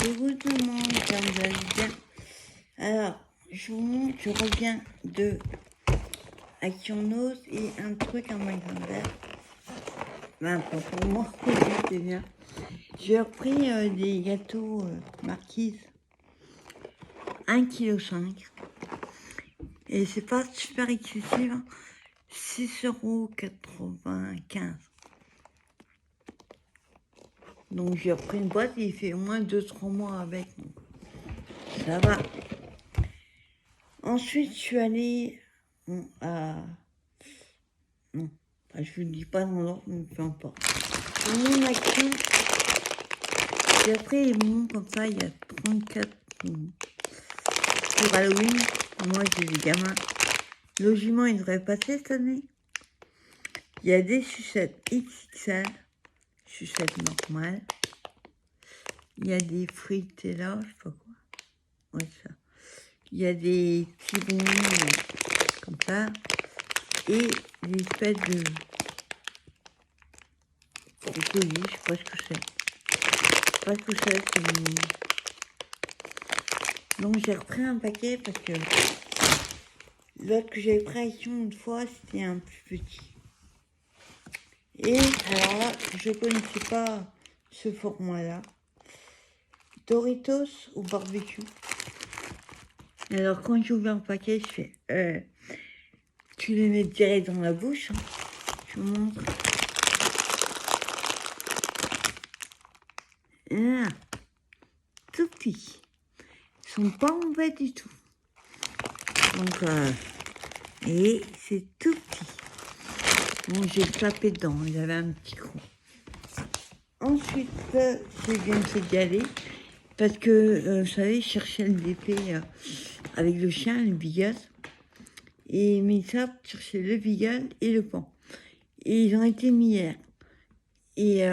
Je vous demande quand vous allez bien. Alors, je vous montre, je reviens de Action Nose et un truc en magasin. Ben, pas pour moi, c'est bien. J'ai repris des gâteaux Marquise, 1,5 kg. Et c'est pas super excessif, 6,95 €. Donc j'ai repris une boîte et il fait au moins 2-3 mois avec. Donc ça va. Ensuite, je suis allée à... Non, enfin, je ne vous dis pas dans l'ordre, mais peu importe. Dans mon Action, j'ai pris les bonbons comme ça, il y a 34 bonbons. Pour Halloween, moi j'ai des gamins. Logement, il devrait passer cette année. Il y a des sucettes XXL, sucettes normales. Il y a des fruits là, je sais pas quoi. Ouais, ça. Il y a des petits bonbons comme ça. Et des espèces de brocoli, je sais pas ce que c'est. Je sais pas ce que c'est. Donc j'ai repris un paquet parce que l'autre que j'avais pris à Action une fois, c'était un plus petit. Et alors là, je connaissais pas ce format-là. Doritos au barbecue. Alors quand j'ai ouvert le paquet, je fais tu les mets direct dans la bouche. Hein. Je vous montre. Ah, tout petit. Ils sont pas mauvais du tout. Donc, et c'est tout petit. Bon, j'ai tapé dedans, il y avait un petit trou. Ensuite, je viens de se galer parce que, vous savez, je cherchais le DP avec le chien, le Bigas. Et mes sables cherchaient le Bigas et le pan. Et ils ont été mis hier. Et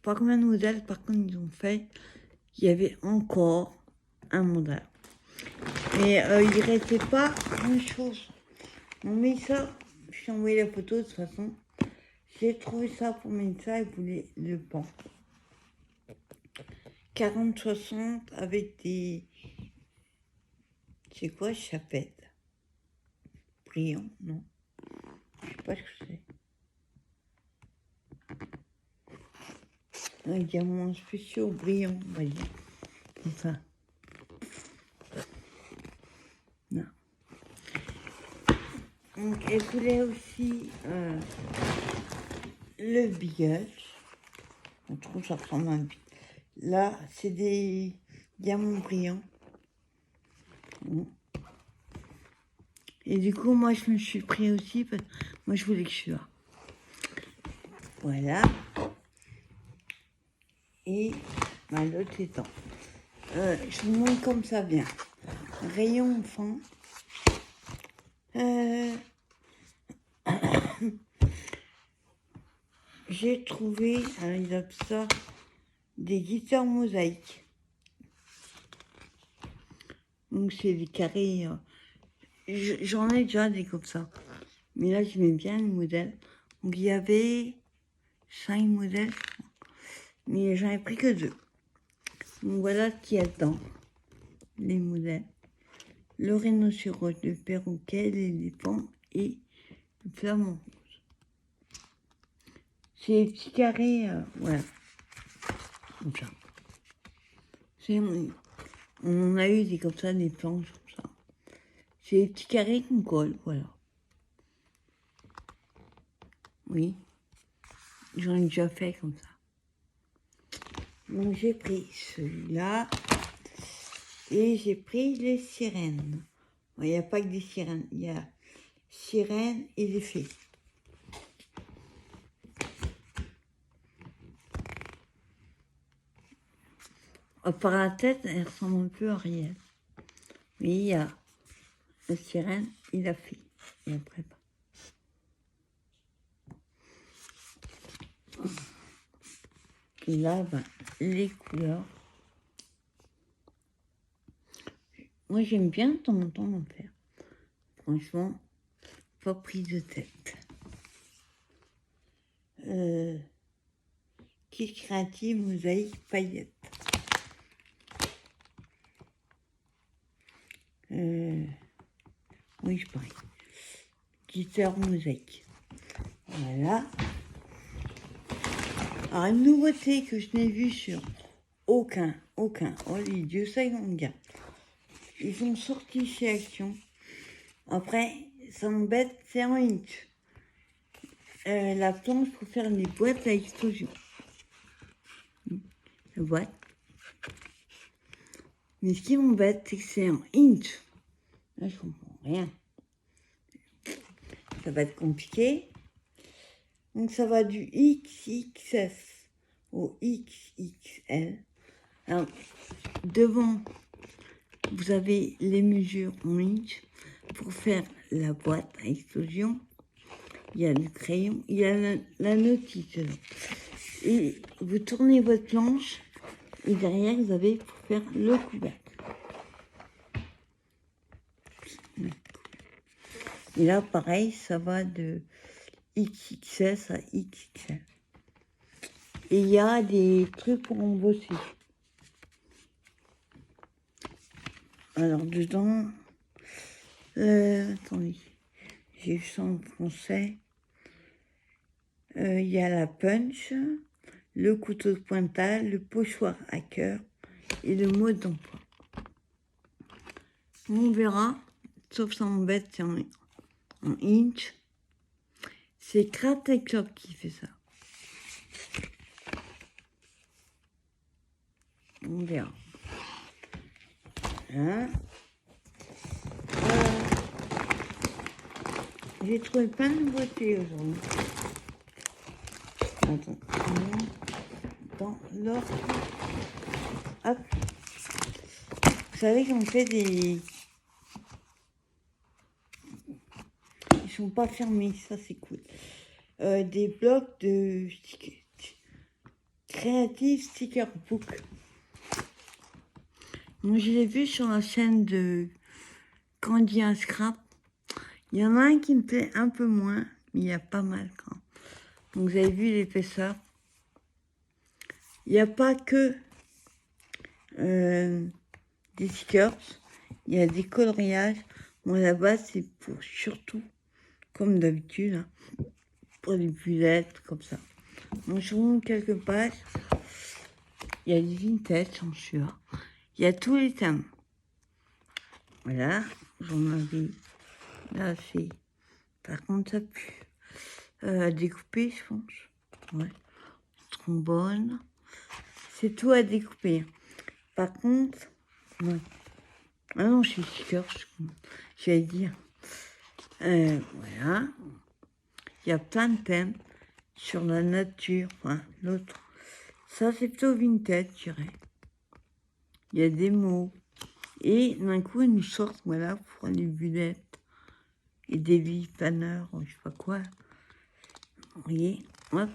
pas combien de modèles, par contre, ils ont fait. Il y avait encore un modèle. Mais il restait pas grand-chose. On met ça, je t'ai envoyé la photo de toute façon. J'ai trouvé ça pour mettre ça et voulait le pan. 40-60 avec des... C'est quoi, chapette? Brillant, non? Je sais pas ce que c'est. Un diamant spéciaux brillant, on va dire. C'est ça. Non. Donc, elle voulait aussi le Beagle. On trouve que ça ressemble à un Beagle. Là, c'est des diamants brillants. Et du coup, moi, je me suis pris aussi, parce que moi, je voulais que je sois. Voilà. Et bah, l'autre étant. Je vous montre comme ça vient. Rayon enfant. J'ai trouvé, ils appellent ça des guitares mosaïques. Donc, c'est des carrés. J'en ai déjà des comme ça. Mais là, j'aimais bien les modèles. Donc, il y avait 5 modèles, mais j'en ai pris que 2. Donc, voilà ce qu'il y a dedans. Les modèles. Le rhinocéros, le perroquet, l'éléphant et le flamant rose. C'est des petits carrés, voilà. Comme ça. On a eu des comme ça, des planches comme ça. C'est des petits carrés qu'on colle, voilà. Oui. J'en ai déjà fait comme ça. Donc j'ai pris celui-là. Et j'ai pris les sirènes. Il n'y a pas que des sirènes. Il y a sirènes et des fées. Par la tête, elle ressemble un peu à Ariel. Mais il y a la sirène et la fée. Et après pas. Et là, ben, les couleurs. Moi, j'aime bien de temps en temps en faire. Franchement, pas prise de tête. Kiss créative, mosaïque, paillettes. Oui, je parie. Glitter mosaïque. Voilà. Alors, une nouveauté que je n'ai vue sur aucun. Oh, les dieux, ça, ils en garde. Ils ont sorti chez Action. Après, ça m'embête, c'est en inch. La planche pour faire les boîtes à explosion. La boîte. Mais ce qui m'embête, c'est que c'est en inch. Là, je comprends rien. Ça va être compliqué. Donc, ça va du XXS au XXL. Alors, devant, vous avez les mesures en inch pour faire la boîte à explosion. Il y a le crayon, il y a la notice. Et vous tournez votre planche et derrière, vous avez pour faire le couvercle. Et là, pareil, ça va de XXS à XXL. Et il y a des trucs pour embosser. Alors, dedans, attendez, j'ai vu ça en français. Il y a la punch, le couteau de pointage, le pochoir à cœur et le mode d'emploi. On verra, sauf ça m'embête, c'est en inch. C'est Craft & Club qui fait ça. On verra. Hein, j'ai trouvé plein de nouveautés aujourd'hui. Attends. Dans l'ordre. Hop. Vous savez qu'on fait des... Ils sont pas fermés, ça c'est cool. Des blocs de Creative Sticker Book. Moi, je l'ai vu sur la chaîne de Candy and Scrap. Il y en a un qui me plaît un peu moins, mais il y a pas mal quand même. Donc, vous avez vu l'épaisseur. Il n'y a pas que des stickers. Il y a des coloriages. Moi, là-bas, c'est pour surtout, comme d'habitude, hein, pour les bullettes, comme ça. Donc, je vous montre quelques pages. Il y a des vintage, en sûr. Il y a tous les thèmes. Voilà, j'en avais là, c'est... Par contre, ça pue. À découper, je pense. Ouais. Trombone. C'est tout à découper. Par contre, ouais. Ah non, je suis sticker, j'allais dire. Voilà. Il y a plein de thèmes sur la nature. Enfin, l'autre. Ça, c'est plutôt vintage, je dirais. Il y a des mots. Et d'un coup, ils nous sortent, voilà, pour les bullettes et des vies planeurs, je sais pas quoi. Vous voyez, hop.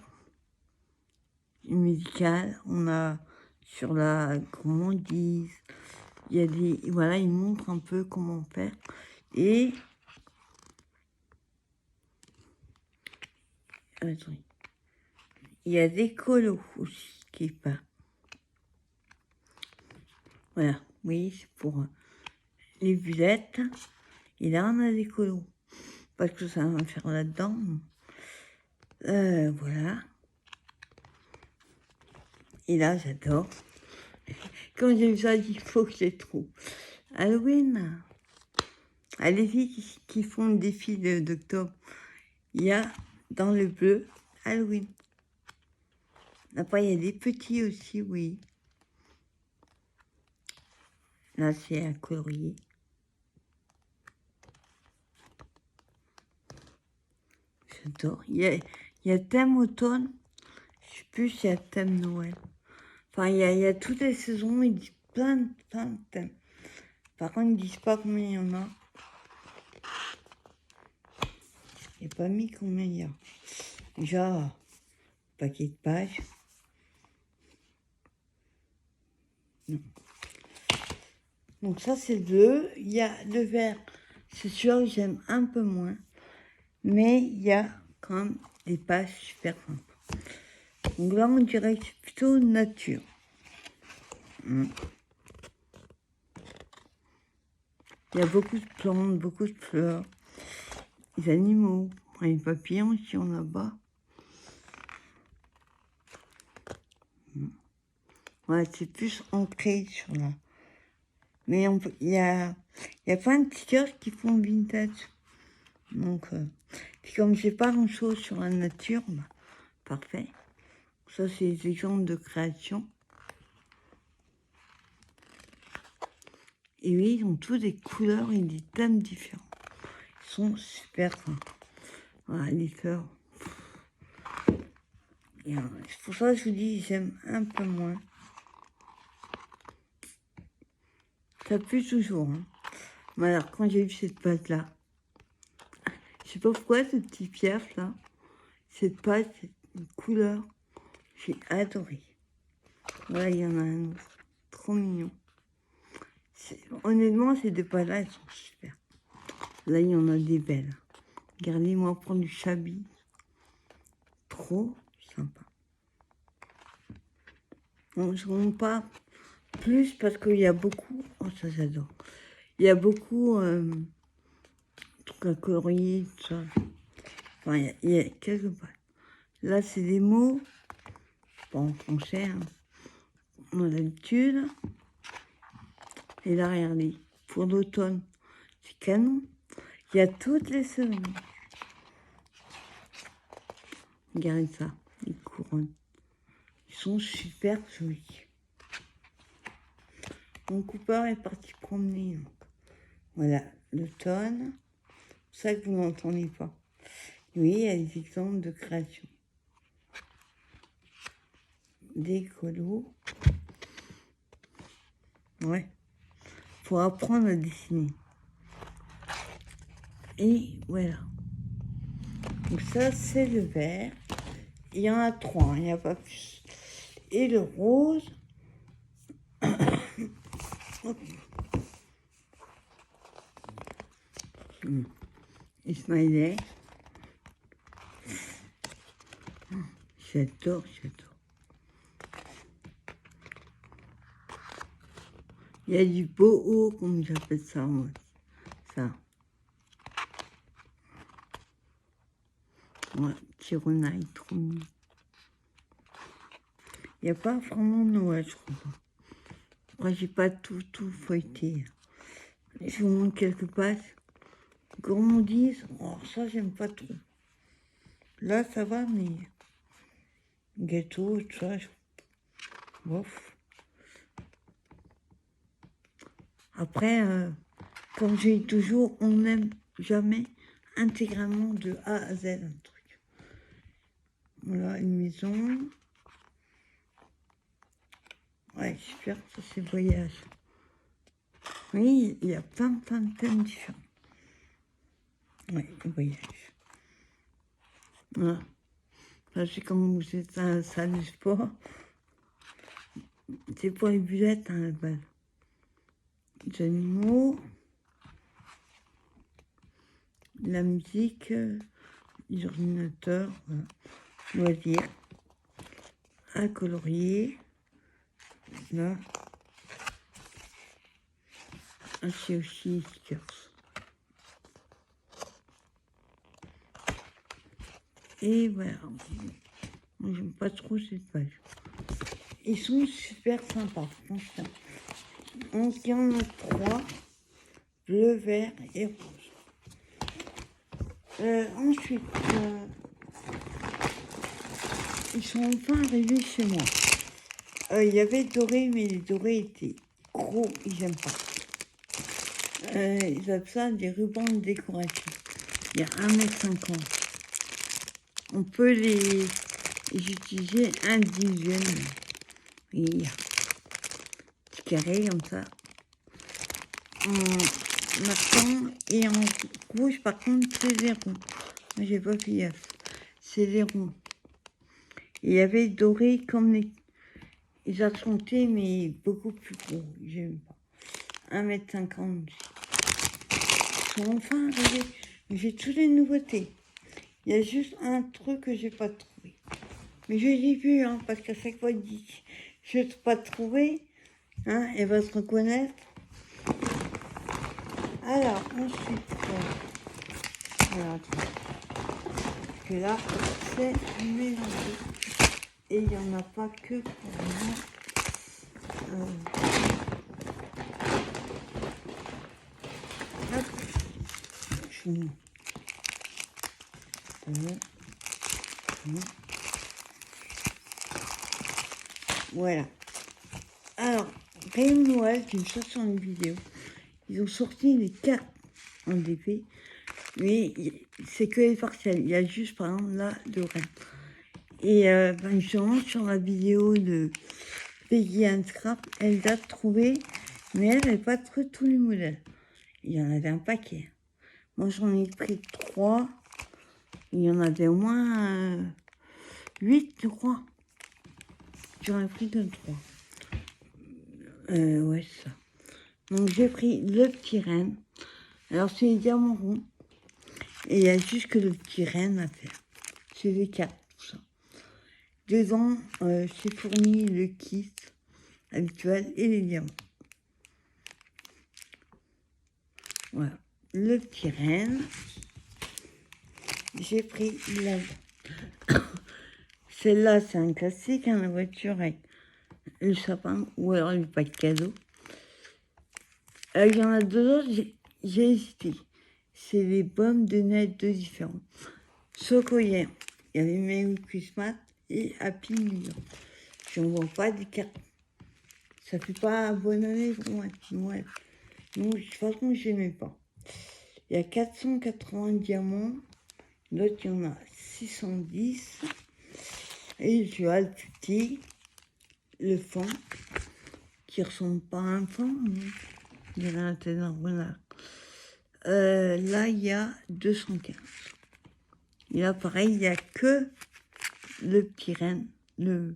Une musicale, on a sur la gourmandise. Il y a des, voilà, ils montrent un peu comment faire. Et, attendez, il y a des colos aussi qui partent. Voilà, oui, c'est pour les bullettes. Et là, on a des colos. Parce que ça va faire là-dedans. Voilà. Et là, j'adore. Quand j'ai vu ça, il faut que je les trouve. Halloween. Ah, les filles qui font le défi d'octobre, il y a dans le bleu Halloween. Après, il y a des petits aussi, oui. Là, c'est un colorier. J'adore. Il y a thème automne. Je sais plus s'il y a thème Noël. Enfin, il y a toutes les saisons. Ils disent plein de thèmes. Par contre, ils ne disent pas combien il y en a. Il n'y a pas mis combien il y a. Déjà, paquet de pages. Non. Donc ça, c'est bleu. Il y a le vert. C'est sûr que j'aime un peu moins. Mais il y a quand même des pages super sympas. Donc là, on dirait que c'est plutôt nature. Il y a beaucoup de plantes, beaucoup de fleurs, des animaux, les papillons qui sont là-bas. Ouais, c'est plus ancré sur là. Mais il y a plein de t-shirts qui font vintage. Donc, puis comme j'ai pas grand-chose sur la nature, bah, parfait. Ça, c'est des exemples de création. Et oui, ils ont tous des couleurs et des thèmes différents. Ils sont super sympas. Voilà, les fleurs. C'est pour ça que je vous dis, j'aime un peu moins. Ça pue toujours. Hein. Mais alors, quand j'ai vu cette pâte-là, je sais pas pourquoi, ce petit piaf-là, cette pâte, cette couleur, j'ai adoré. Voilà, il y en a un autre. Trop mignon. Honnêtement, ces deux pâtes-là, elles sont super. Là, il y en a des belles. Regardez-moi prendre du chablis. Trop sympa. On ne se rend pas plus parce qu'il y a beaucoup... Oh, ça, j'adore. Il y a beaucoup... trucs à colorier, tout ça. Enfin, il y a quelques pages. Là, c'est des mots, pas en français, hein. On a l'habitude. Et là, regardez, pour l'automne, c'est canon. Il y a toutes les semaines. Regardez ça, les couronnes. Ils sont super jolis. Mon Cooper est parti promener. Donc. Voilà, l'automne. C'est ça que vous n'entendez pas. Oui, il y a des exemples de création. Des colos. Ouais. Faut apprendre à dessiner. Et voilà. Donc ça, c'est le vert. Il y en a 3, il n'y a pas plus. Et le rose. Et smiley. J'adore. Il y a du boho, comme j'appelle ça, moi. Ça. Ouais, petit renard, trop mignon. Il n'y a pas vraiment Noël, je crois. Moi, j'ai pas tout feuilleté. Je vous montre quelques pages. Gourmandise, oh, ça, j'aime pas trop. Là, ça va, mais... Gâteau, tout ça, bof. Après, comme j'ai dit toujours, on n'aime jamais intégralement de A à Z un truc. Voilà, une maison. Ouais, super, ça c'est voyage. Oui, il y a plein de thèmes différents. Ouais, le voyage. Voilà. Ça, c'est comme vous êtes à la salle de sport. C'est pour les bulettes, hein, la base. Les animaux. La musique. Les ordinateurs. Voilà. Loisirs. À colorier. Là. Ah, c'est aussi stickers. Et voilà. Moi, j'aime pas trop cette page. Ils sont super sympas, franchement. Donc, il y en a 3. Bleu, vert et rouge. Ensuite, ils sont enfin arrivés chez moi. Il y avait doré, mais les dorés étaient gros et j'aime pas. Ils appellent ça des rubans de décoration. Il y a 1,50 m. On peut les utiliser individuellement. Et il y a petit carré comme ça. En marquant et en rouge, par contre, c'est des ronds. Moi, j'ai pas fait gaffe. C'est des ronds. Il y avait doré comme les accentés, mais beaucoup plus gros. J'aime pas. 1,50 m. Ils sont enfin arrivés. J'ai toutes les nouveautés. Il y a juste un truc que j'ai pas trouvé. Mais je l'ai vu, hein, parce qu'à chaque fois, il dit je n'ai pas trouvé. Hein, elle va se reconnaître. Alors, ensuite, alors, attends. Parce que là, c'est mélangé. Et il n'y en a pas que pour moi. Hop. Je mets. Voilà. Alors, Rayon Noël, qui me cherche sur une vidéo, ils ont sorti les cartes en DP, mais c'est que les partiels. Il y a juste, par exemple, là, de Rennes. Et justement, sur la vidéo de Peggy and Scrap, elle a trouvé, mais elle n'avait pas trouvé tous les modèles. Il y en avait un paquet. Moi, j'en ai pris 3. Il y en avait au moins 8, je crois. J'en ai pris que 3. Ouais, c'est ça. Donc, j'ai pris le petit renne. Alors, c'est les diamants ronds. Et il y a juste que le petit renne à faire. C'est les 4, tout ça. Dedans, c'est fourni le kit habituel et les diamants. Voilà. Le petit renne. J'ai pris la... Celle-là, c'est un classique, hein, la voiture avec le sapin ou alors le pack cadeau. Il y en a deux autres, j'ai hésité. C'est les pommes de neige, deux différents. Sokoyer, il y avait Merry Christmas et Happy New Year. Je n'en vois pas des cartes. Ça fait pas bonne année pour moi. Ouais. Donc, de toute façon, je n'aimais pas. Il y a 480 diamants. L'autre, il y en a 610. Et je vois le petit, le fond, qui ressemble pas à un fond. Il y a un tête d'un renard. Là, il y a 215. Et là, pareil, il n'y a que le petit renne, le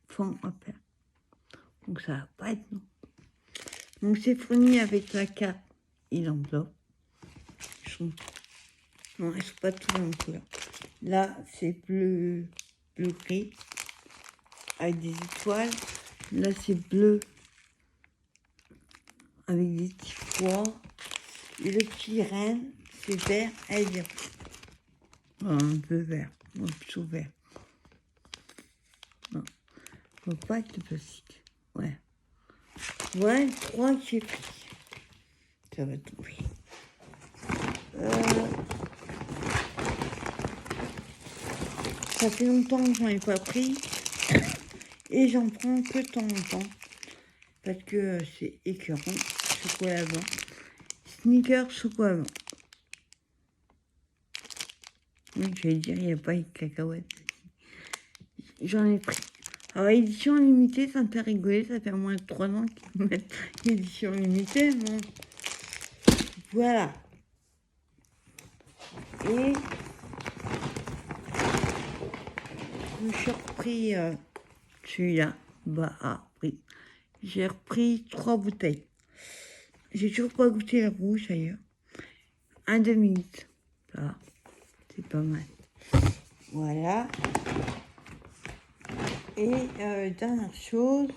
fond à faire. Donc, ça va pas être non. Donc, c'est fourni avec la carte et l'enveloppe. Non, elles ne sont pas toutes en couleur. Là, c'est bleu gris avec des étoiles. Là, c'est bleu avec des petits pois. Et le petit renne, c'est vert avec des... un peu vert, un peu vert. Non, faut pas être plastique. Ouais. Voilà, 3 que j'ai pris. Ça va tomber. Ça fait longtemps que j'en ai pas pris. Et j'en prends que de temps en temps. Parce que c'est écœurant. Chocolat blanc. Sneakers chocolat blanc. Oui, j'allais dire, il n'y a pas de cacahuètes. J'en ai pris. Alors, édition limitée, ça me fait rigoler. Ça fait au moins 3 ans qu'ils mettent édition limitée. Bon. Voilà. Et je me suis repris celui-là. Prix. J'ai repris 3 bouteilles. J'ai toujours pas goûté le rouge d'ailleurs. Un demi-litre. Ça, c'est pas mal. Voilà. Et dernière chose,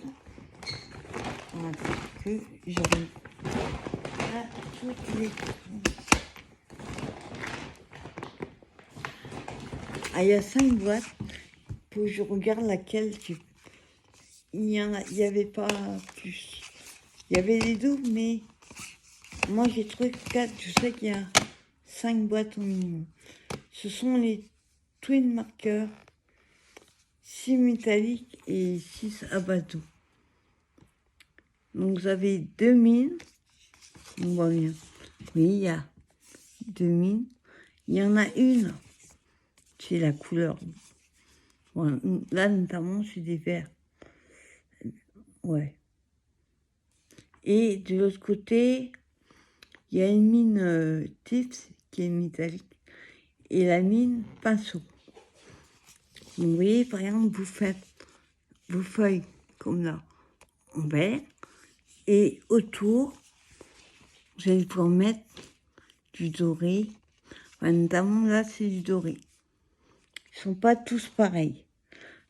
que j'arrive à toutes les... Ah, il y a 5 boîtes. Faut que je regarde laquelle il y avait pas plus. Il y avait les doubles, mais moi j'ai trouvé 4. Je sais qu'il y a 5 boîtes au minimum. Ce sont les Twin Markers, 6 métalliques et 6 à bateau. Donc vous avez 2 mines. On voit bien. Oui, il y a 2 mines. Il y en a une, c'est la couleur. Bon, là, notamment, c'est des verts. Ouais. Et de l'autre côté, il y a une mine Tips qui est métallique. Et la mine pinceau. Donc, vous voyez, par exemple, vous faites vos feuilles comme là, en vert. Et autour, vous allez pouvoir mettre du doré. Enfin, notamment là, c'est du doré. Ils sont pas tous pareils.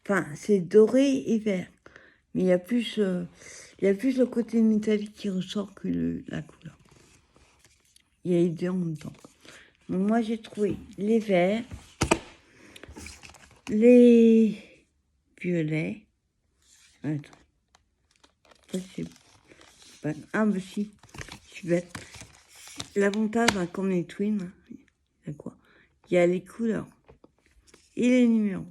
Enfin, c'est doré et vert. Mais il y a plus le côté métallique qui ressort que la couleur. il y a les deux en même temps. Donc moi j'ai trouvé les verts, les violets. Attends. Ça, c'est pas... Ah, bah si, je suis bête. L'avantage, hein, comme les twins, hein, il y a quoi? Il y a les couleurs et les numéros.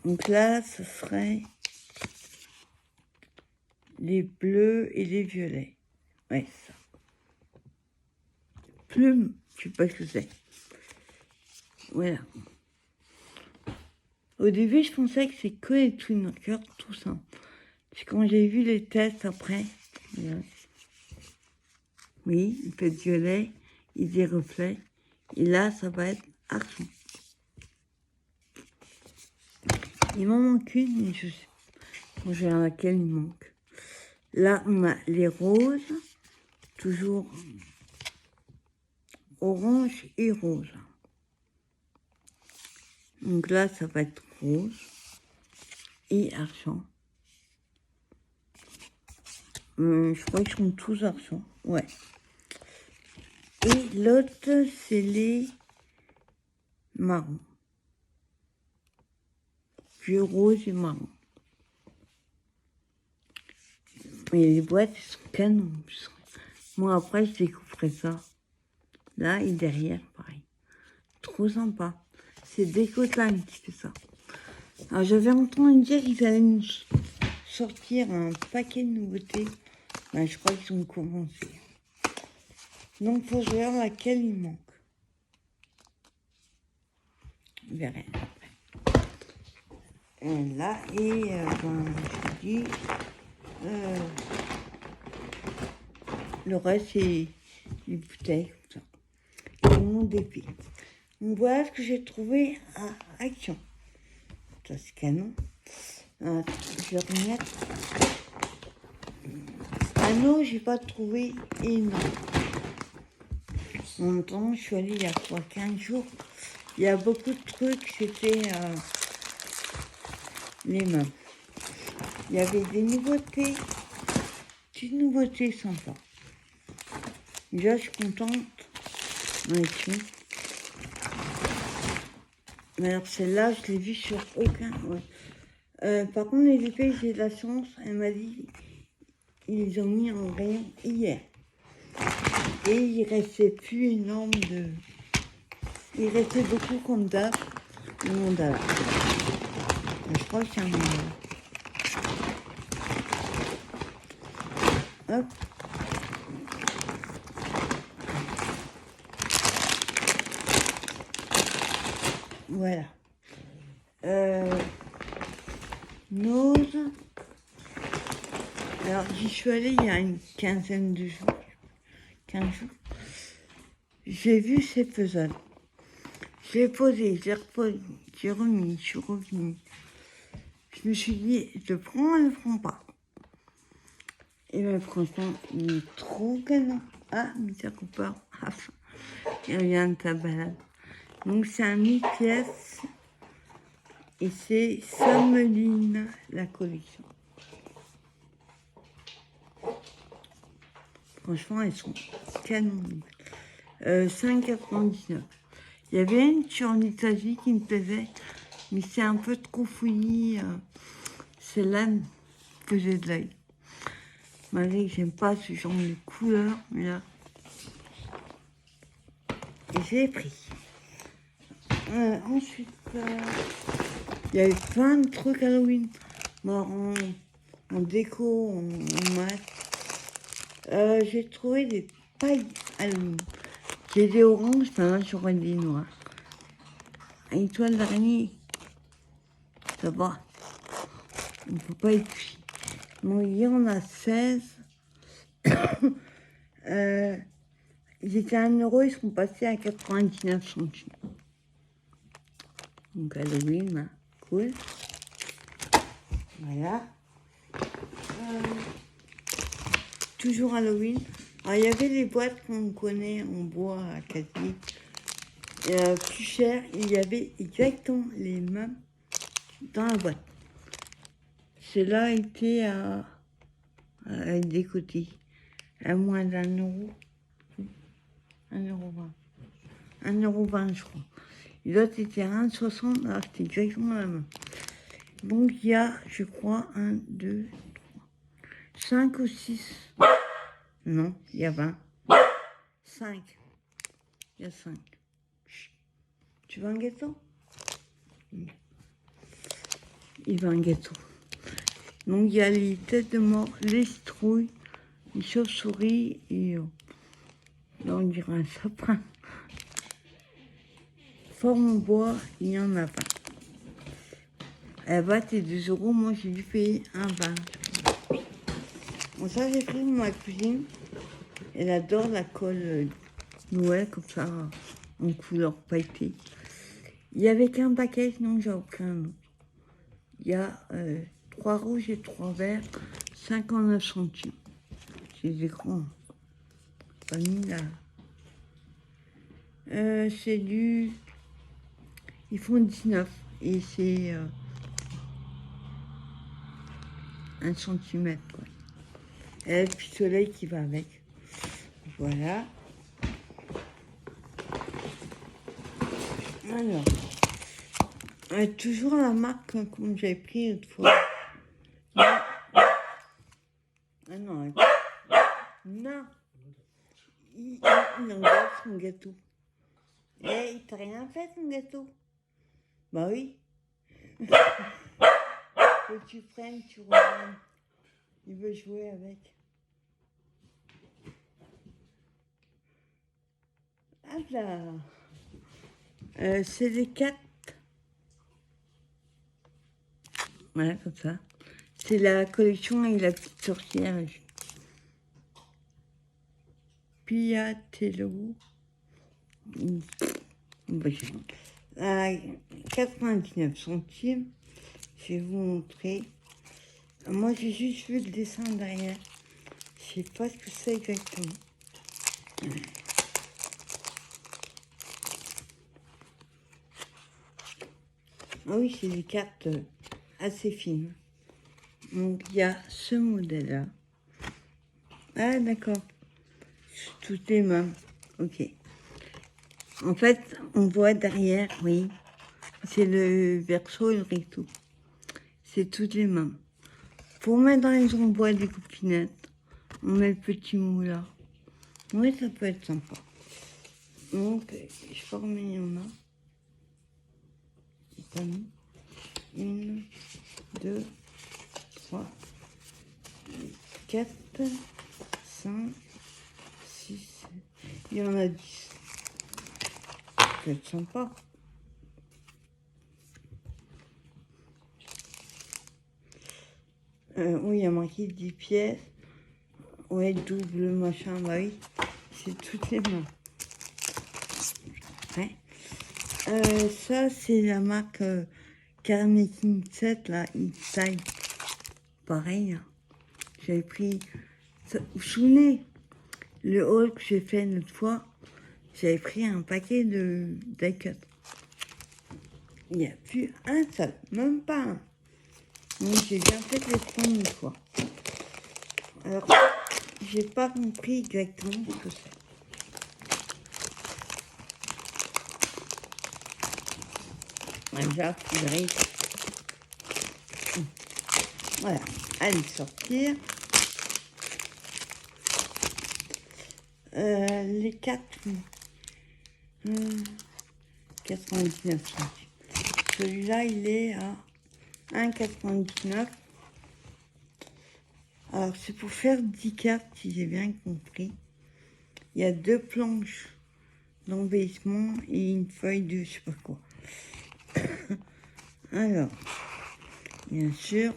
Donc là, ce serait les bleus et les violets. Ouais, ça. Plume, je sais pas ce que c'est. Voilà. Au début, je pensais que c'est que les twins cœur, tout ça. Puis quand j'ai vu les tests après, oui, il fait violet, il dit reflet. Et là, ça va être argent. Il m'en manque une, mais je sais pas. Je sais à laquelle il manque. Là, on a les roses, toujours orange et rose. Donc là, ça va être rose et argent. Je crois qu'ils sont tous argent, ouais. Et l'autre, c'est les marrons. Puis rose et marron. Et les boîtes, elles sont canons. Moi, après, je découperai ça. Là et derrière, pareil. Trop sympa. C'est Décoline qui fait ça. Alors, j'avais entendu dire qu'ils allaient nous sortir un paquet de nouveautés. Ben, je crois qu'ils ont commencé. Donc, faut que je regarde laquelle il manque. Je verrai après. Et là, et ben, je dis, le reste, c'est les bouteilles, comme ça. Et mon dépit. Donc, voilà ce que j'ai trouvé à Action. Ça, c'est canon. Je vais remettre. Anneau, j'ai pas trouvé énorme. En même temps, je suis allée il y a quoi, 15 jours. Il y a beaucoup de trucs, c'était les mêmes. Il y avait des nouveautés, petites nouveautés sympas. Déjà, je suis contente. Ouais, mais alors, celle-là, je l'ai vue sur aucun. Ouais. Par contre, les épées, j'ai de la chance. Elle m'a dit, ils les ont mis en rayon hier. Et il restait plus énorme de... Il restait beaucoup comme d'hab. Le mandala. Je crois que c'est un mandala. Hop. Voilà. Nose. Alors, j'y suis allée il y a une quinzaine de jours. 15 jours. J'ai vu ces puzzles. Je l'ai posé, je l'ai reposé, j'ai remis, je suis revenue. Je me suis dit, je le prends, je le prends pas. Et bien, franchement, il est trop canon. Ah, Mr. Cooper, il revient de ta balade. Donc, c'est un 1000 pièces. Et c'est Sameline, la collection. Franchement, elles sont canon. 5,99. Il y avait une sur l'Italie qui me plaisait, mais c'est un peu trop fouillis. C'est là que j'ai de l'œil. Malgré que j'aime pas ce genre de couleur, mais là, j'ai pris. Ensuite, il y avait plein de trucs Halloween. Bon, en déco, en mat. J'ai trouvé des pailles Halloween. J'ai des oranges, maintenant j'aurai des noirs. Étoile d'araignée, ça va. On ne peut pas être pris. Bon, hier on a 16. Ils étaient à 1 euro, ils sont passés à 99 centimes. Donc Halloween, hein, cool. Voilà. Toujours Halloween. Alors, il y avait les boîtes qu'on connaît en bois à casier. Plus cher, il y avait exactement les mêmes dans la boîte. Celle-là était à des côtés, à moins d'1 euro. 1,20 €. 1,20 €, je crois. Et l'autre était à 1,60 €. Ah, c'était exactement la même. Donc, il y a, je crois, 1, 2, 3, 5 ou 6. Non, il y a 20. 5. Il y a 5. Tu veux un gâteau? Il veut un gâteau. Donc, il y a les têtes de mort, les citrouilles, les chauves-souris et... là, on dirait un sapin. Forme en bois, il y en a 20. Elle va, t'es 2 €. Moi, j'ai dû payer 1,20 €. Bon, ça, j'ai pris ma cousine. Elle adore la colle Noël, comme ça, en couleur pailletée. Il y avait qu'un paquet, sinon j'ai aucun autre. Il y a 3 rouges et 3 verts, 59 centimes. C'est des grands. Pas mis là. C'est du... Ils font 19 et c'est 1 centimètre, quoi. Et le pistolet qui va avec. Voilà. Alors, toujours la marque comme j'avais pris l'autre fois. Ah non, non. Il enlève son gâteau. Eh, il t'a rien fait ton gâteau? Bah oui. Que tu prennes, tu reviens. Il veut jouer avec. Ah là. C'est les 4. Voilà, comme ça. C'est la collection avec la petite sorcière. Piatello. À 99 centimes. Je vais vous montrer. Moi, j'ai juste vu le dessin derrière. Je sais pas ce que c'est exactement. Ah oui, c'est des cartes assez fines. Donc, il y a ce modèle-là. Ah, d'accord. Toutes les mêmes. Ok. En fait, on voit derrière, oui. C'est le verso et le recto. C'est toutes les mêmes. Pour mettre dans les bois des copinettes, on met le petit mot là. Oui, ça peut être sympa. Donc, je sais pas combien il y en a. 1, 2, 3, 4, 5, 6, il y en a 10. Ça peut être sympa. Oui, il y a marqué 10 pièces. Ouais, double machin, bah oui. C'est toutes les mains. Ouais. Ça, c'est la marque Carmaking 7, là, Inside. Pareil, hein. J'avais pris... Ça, vous vous souvenez, le haul que j'ai fait l'autre fois, j'avais pris un paquet de die-cut. Il n'y a plus un seul, même pas un. Donc j'ai bien fait les prendre une fois. Alors, j'ai pas compris exactement ce que c'est. Déjà, faudrait... Voilà, allez sortir. Les 4... 99 centimes. Celui-là, il est à 1,99. Alors, c'est pour faire 10 cartes, si j'ai bien compris. Il y a 2 planches d'embellissement et une feuille de je sais pas quoi. Alors, bien sûr.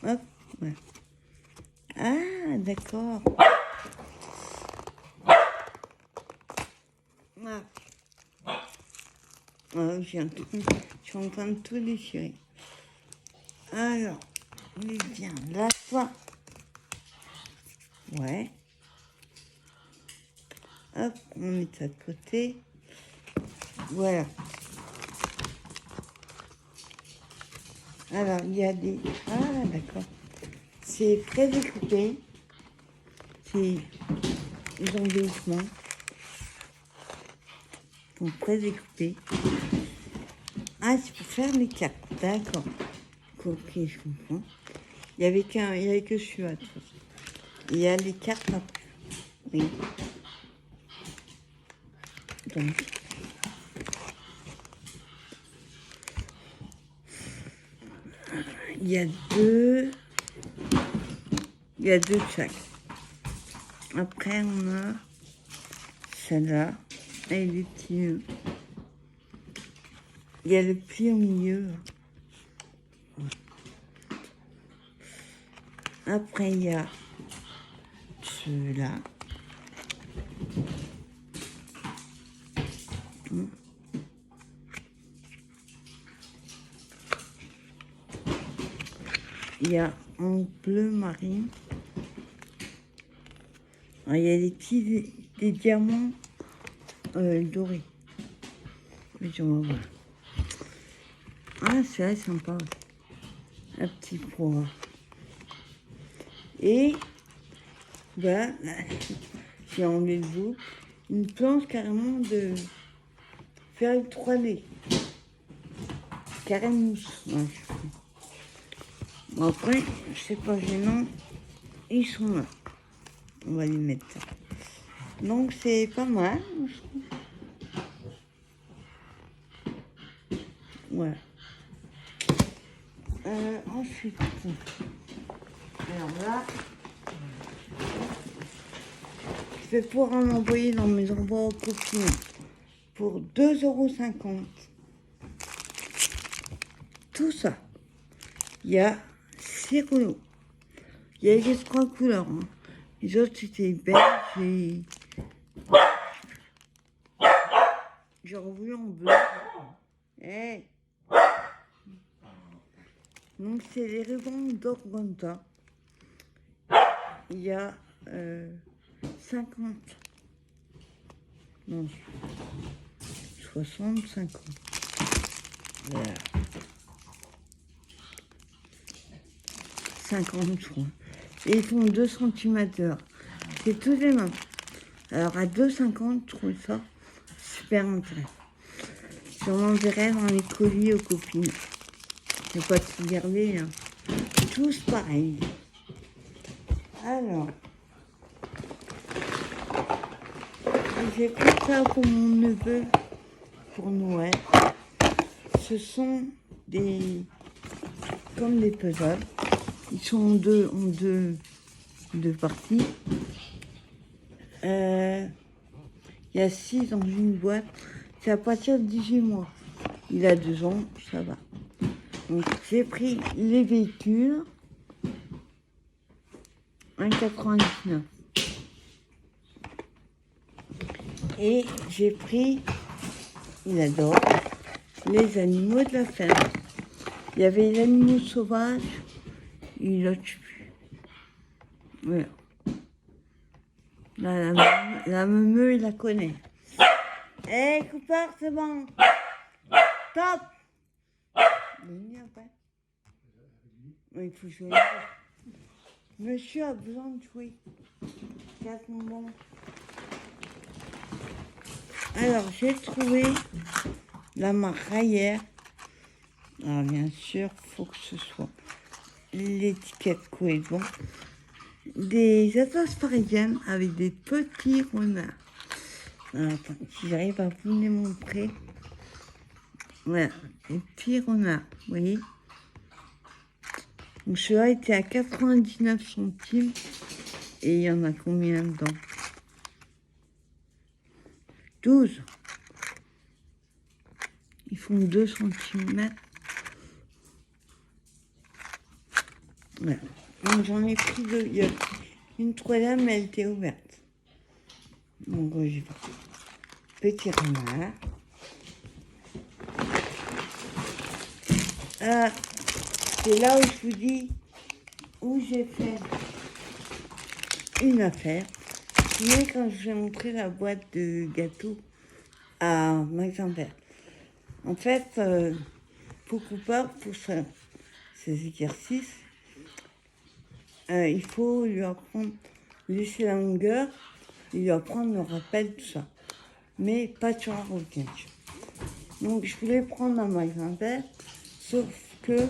Hop, ouais. Ah, d'accord. Ah. Oh, je suis en train de tout déchirer. Alors, il vient la fin. Ouais. Hop, on met ça de côté. Voilà. Alors, il y a des... Ah, d'accord. C'est prédécoupé. C'est les embellissements. pour prédécouper. Ah, c'est pour faire les cartes, d'accord. Ok, je comprends. Il y avait que celui-là, de toute façon. Il y a les cartes après. Oui. Donc. Il y a deux de chaque. Après, on a celle-là, avec des petits nœuds. Il y a le pli au milieu. Après, il y a ceux-là. Il y a en bleu marine. Il y a des diamants dorés. Mais je vais voir. Ah, c'est sympa. Un petit poids. Et voilà, j'ai enlevé le bout. Une planche carrément de faire le 3D. Carré mousse. Ouais. Bon, après, c'est pas gênant. Ils sont là. On va les mettre. Donc c'est pas mal. Voilà. Ensuite, alors là, je vais pouvoir en envoyer dans mes envois aux copines pour 2,50 €. Tout ça. Il y a 6 rouleaux. Il y a les 3 couleurs. Hein. Les autres, c'était beige et... J'aurais voulu en bleu. Hey. Donc, c'est les rubans d'Orgonta. Il y a 50. Non, 60, 50. Voilà. 50, je crois. Et ils font 2 cm. C'est tous les mêmes. Alors, à 2,50, je trouve ça super intéressant. Je m'enverrai dans les colis aux copines. Je vais pas tout garder. Hein. Tous pareils. Alors, j'ai pris ça pour mon neveu pour Noël. Ce sont comme des puzzles. Ils sont en deux parties. Il y a 6 dans une boîte. C'est à partir de 18 mois. Il a 2 ans, ça va. Donc j'ai pris les véhicules. 1,99. Et j'ai pris, il adore, les animaux de la ferme. Il y avait les animaux sauvages, il l'a tué. Voilà. Là, la meumeux, il la connaît. Hé, Cooper, c'est bon. Top. Il n'y a pas. Il faut jouer. Monsieur a besoin de jouer. 4 moments. Alors, j'ai trouvé la marque Rayer. Alors, bien sûr, il faut que ce soit l'étiquette cohérente. Des atlas parisiennes avec des petits renards. Alors, attends, si j'arrive à vous les montrer. Voilà, des petits renards, vous voyez. Donc, celui-là était à 99 centimes. Et il y en a combien dedans? 12. Ils font 2 cm. Voilà. Donc j'en ai pris 2. Il y a une troisième, mais elle était ouverte. Donc j'y vais. Petit renard. Ah, c'est là où je vous dis où j'ai fait une affaire. Mais quand je vais montrer la boîte de gâteaux à Magasin Vert. En fait, pour Cooper, pour ces exercices, il faut lui apprendre, laisser la longueur, et lui apprendre le rappel, tout ça. mais pas sur la routine. Donc je voulais prendre un magasin vert, sauf que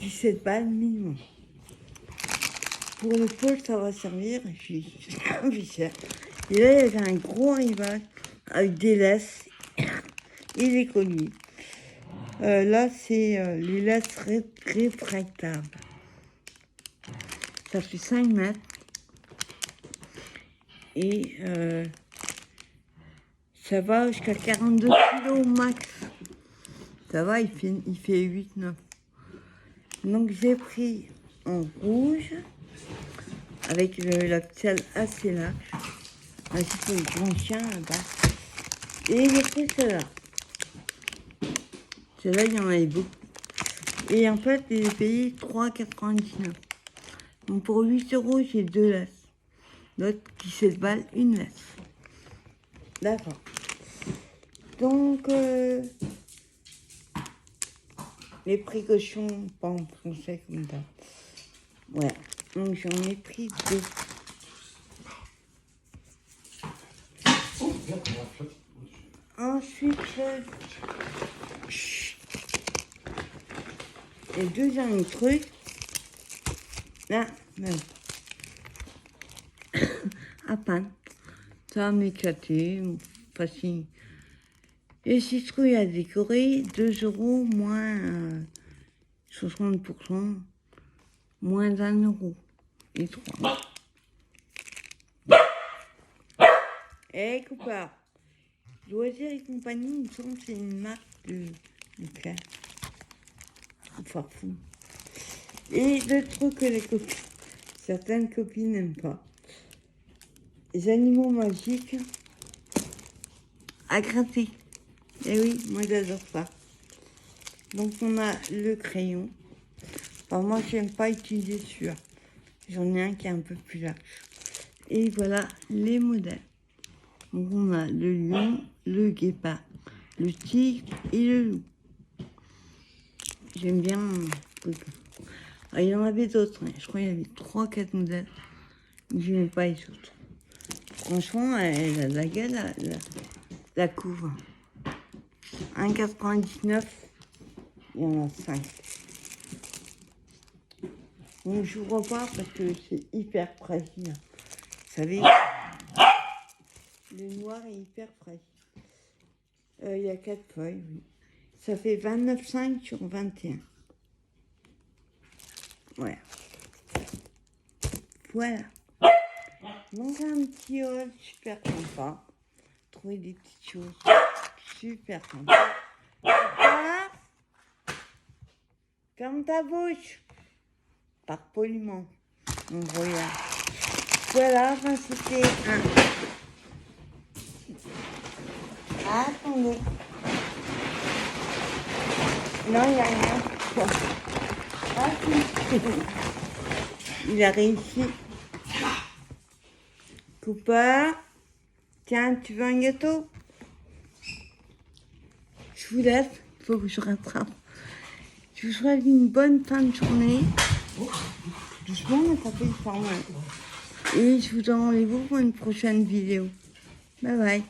17 balles minimum. Pour le pôle, ça va servir, j'ai vu cher. Et là, il y avait un gros arrivage avec des laisses et des colliers. Là, c'est les laisses réfractables. Ça fait 5 mètres. Et ça va jusqu'à 42 kg max. Ça va, il fait 8-9. Donc j'ai pris en rouge, avec la petite assez large. Ainsi pour les grands chiens là-bas. Et j'ai pris celle-là. Celle-là, il y en avait beaucoup. Et en fait, j'ai payé 3,99. Donc pour 8 euros, j'ai 2 laisses. L'autre, 17 balles, une laisse. D'accord. Donc, les précautions, pas en français comme ça. Voilà. Donc j'en ai pris 2. Ensuite, le deuxième truc, là, même. À peine. Ça va m'éclater, facile. Et si je trouve à décorer, 2 euros moins 60%, moins d'1 euro. Et 3. Eh, copain, Loisirs et compagnie, il me semble que c'est une marque de Claire. Enfin, fou. Et le truc que les copines, certaines copines n'aiment pas. Les animaux magiques à gratter. Eh oui, moi j'adore ça. Donc on a le crayon. Alors moi j'aime pas utiliser celui-là. J'en ai un qui est un peu plus large. Et voilà les modèles. Donc on a le lion, le guépard, le tigre et le loup. J'aime bien. Ah, il y en avait d'autres. Hein. Je crois qu'il y avait 3-4 modèles. Je n'aime pas les autres. Franchement, elle a la gueule, la couve. 1,99, il y en a 5. Donc je vous repars parce que c'est hyper fragile. Vous savez, le noir est hyper fragile. Il y a 4 feuilles, oui. Ça fait 29,5 sur 21. Voilà. Voilà. Donc un petit haul super sympa. Trouver des petites choses super sympas. Voilà. Comme ta bouche. Par poliment. On regarde. Voilà, enfin, c'était un. Attendez. Non, il n'y a rien. Ah, il a réussi. Cooper, tiens, tu veux un gâteau? Je vous laisse, il faut que je rattrape. Je vous souhaite une bonne fin de journée. Doucement, mais ça fait du mal. Et je vous donne rendez-vous pour une prochaine vidéo. Bye bye.